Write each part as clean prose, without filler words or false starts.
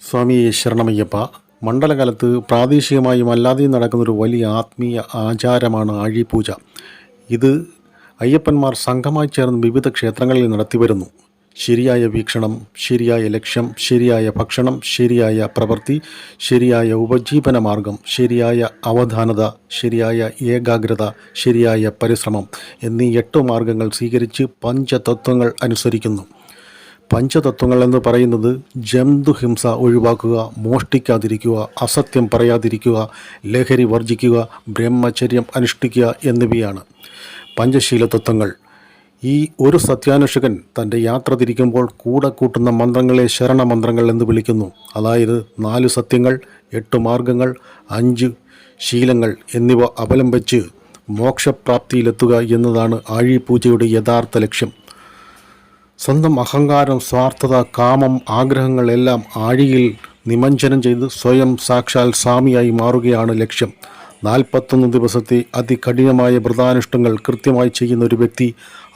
സ്വാമി ശരണമയ്യപ്പ. മണ്ഡലകാലത്ത് പ്രാദേശികമായും അല്ലാതെയും നടക്കുന്നൊരു വലിയ ആത്മീയ ആചാരമാണ് ആഴിപൂജ. ഇത് അയ്യപ്പന്മാർ സംഘമായി ചേർന്ന് വിവിധ ക്ഷേത്രങ്ങളിൽ നടത്തിവരുന്നു. ശരിയായ വീക്ഷണം, ശരിയായ ലക്ഷ്യം, ശരിയായ ഭക്ഷണം, ശരിയായ പ്രവൃത്തി, ശരിയായ ഉപജീവന മാർഗം, ശരിയായ അവധാനത, ശരിയായ ഏകാഗ്രത, ശരിയായ പരിശ്രമം എന്നീ 8 മാർഗങ്ങൾ സ്വീകരിച്ച് പഞ്ചതത്വങ്ങൾ അനുസരിക്കുന്നു. പഞ്ചതത്വങ്ങൾ എന്ന് പറയുന്നത് ജന്തുഹിംസ ഒഴിവാക്കുക, മോഷ്ടിക്കാതിരിക്കുക, അസത്യം പറയാതിരിക്കുക, ലഹരി വർജിക്കുക, ബ്രഹ്മചര്യം അനുഷ്ഠിക്കുക എന്നിവയാണ് പഞ്ചശീല തത്വങ്ങൾ. ഈ ഒരു സത്യാന്വേഷകൻ തൻ്റെ യാത്ര തിരിക്കുമ്പോൾ കൂടെ കൂട്ടുന്ന മന്ത്രങ്ങളെ ശരണമന്ത്രങ്ങൾ എന്ന് വിളിക്കുന്നു. അതായത് 4 സത്യങ്ങൾ, 8 മാർഗങ്ങൾ, 5 ശീലങ്ങൾ എന്നിവ അവലംബിച്ച് മോക്ഷപ്രാപ്തിയിലെത്തുക എന്നതാണ് ആഴിപൂജയുടെ യഥാർത്ഥ ലക്ഷ്യം. സ്വന്തം അഹങ്കാരം, സ്വാർത്ഥത, കാമം, ആഗ്രഹങ്ങൾ എല്ലാം ആഴിയിൽ നിമഞ്ജനം ചെയ്ത് സ്വയം സാക്ഷാൽ സ്വാമിയായി മാറുകയാണ് ലക്ഷ്യം. 41 ദിവസത്തെ അതികഠിനമായ വ്രതാനുഷ്ഠങ്ങൾ കൃത്യമായി ചെയ്യുന്ന ഒരു വ്യക്തി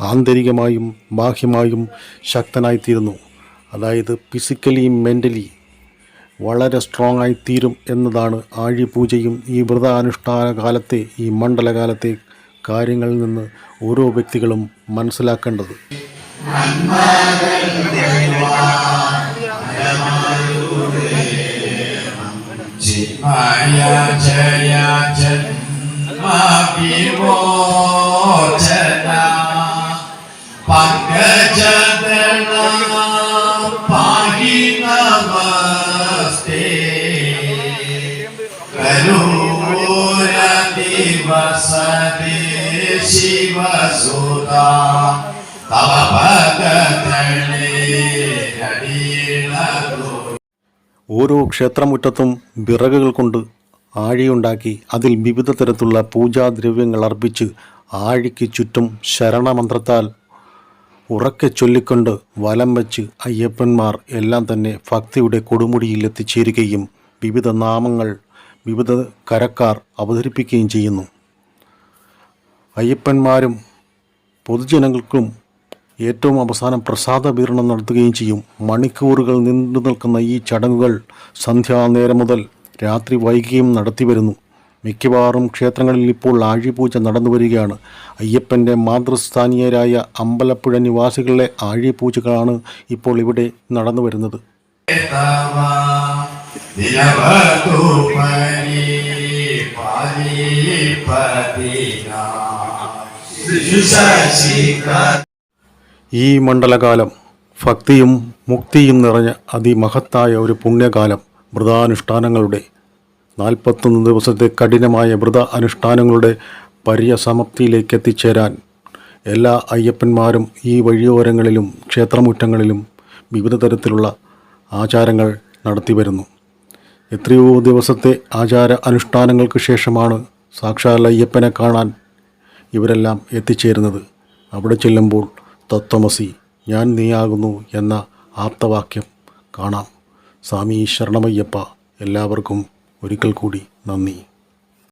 ആന്തരികമായും ബാഹ്യമായും ശക്തനായിത്തീരുന്നു. അതായത് ഫിസിക്കലി മെൻ്റലി വളരെ സ്ട്രോങ് ആയിത്തീരും എന്നതാണ് ആഴിപൂജയും ഈ വ്രതാനുഷ്ഠാന കാലത്തെ, ഈ മണ്ഡലകാലത്തെ കാര്യങ്ങളിൽ നിന്ന് ഓരോ വ്യക്തികളും മനസ്സിലാക്കേണ്ടത്. ഓരോ ക്ഷേത്രമുറ്റത്തും വിറകുകൾ കൊണ്ട് ആഴിയുണ്ടാക്കി അതിൽ വിവിധ തരത്തിലുള്ള പൂജാദ്രവ്യങ്ങൾ അർപ്പിച്ച് ആഴിക്ക് ചുറ്റും ശരണമന്ത്രത്താൽ ഉറക്കെ ചൊല്ലിക്കൊണ്ട് വലം വെച്ച് അയ്യപ്പന്മാർ എല്ലാം തന്നെ ഭക്തിയുടെ കൊടുമുടിയിൽ എത്തിച്ചേരുകയും വിവിധ നാമങ്ങൾ വിവിധ കരക്കാർ അവതരിപ്പിക്കുകയും ചെയ്യുന്നു. അയ്യപ്പന്മാരും പൊതുജനങ്ങൾക്കും ഏറ്റവും അവസാനം പ്രസാദ വിതരണം നടത്തുകയും ചെയ്യും. മണിക്കൂറുകൾ നീണ്ടു നിൽക്കുന്ന ഈ ചടങ്ങുകൾ സന്ധ്യാനേരം മുതൽ രാത്രി വൈകിയും നടത്തിവരുന്നു. മിക്കവാറും ക്ഷേത്രങ്ങളിൽ ഇപ്പോൾ ആഴിപൂജ നടന്നു വരികയാണ്. അയ്യപ്പൻ്റെ മാതൃസ്ഥാനീയരായ അമ്പലപ്പുഴ നിവാസികളുടെ ആഴിപൂജകളാണ് ഇപ്പോൾ ഇവിടെ നടന്നു വരുന്നത്. ഈ മണ്ഡലകാലം ഭക്തിയും മുക്തിയും നിറഞ്ഞ അതിമഹത്തായ ഒരു പുണ്യകാലം. വ്രതാനുഷ്ഠാനങ്ങളുടെ 41 ദിവസത്തെ കഠിനമായ വ്രത അനുഷ്ഠാനങ്ങളുടെ പര്യസമാപ്തിയിലേക്ക് എത്തിച്ചേരാൻ എല്ലാ അയ്യപ്പന്മാരും ഈ വഴിയോരങ്ങളിലും ക്ഷേത്രമുറ്റങ്ങളിലും വിവിധ തരത്തിലുള്ള ആചാരങ്ങൾ നടത്തി വരുന്നു. എത്രയോ ദിവസത്തെ ആചാര അനുഷ്ഠാനങ്ങൾക്ക് ശേഷമാണ് സാക്ഷാൽ അയ്യപ്പനെ കാണാൻ ഇവരെല്ലാം എത്തിച്ചേരുന്നത്. അവിടെ ചെല്ലുമ്പോൾ തത്വമസി, ഞാൻ നീയാകുന്നു എന്ന ആപ്തവാക്യം കാണാം. സ്വാമി ശരണമയ്യപ്പ. എല്ലാവർക്കും ഒരിക്കൽ കൂടി നന്ദി.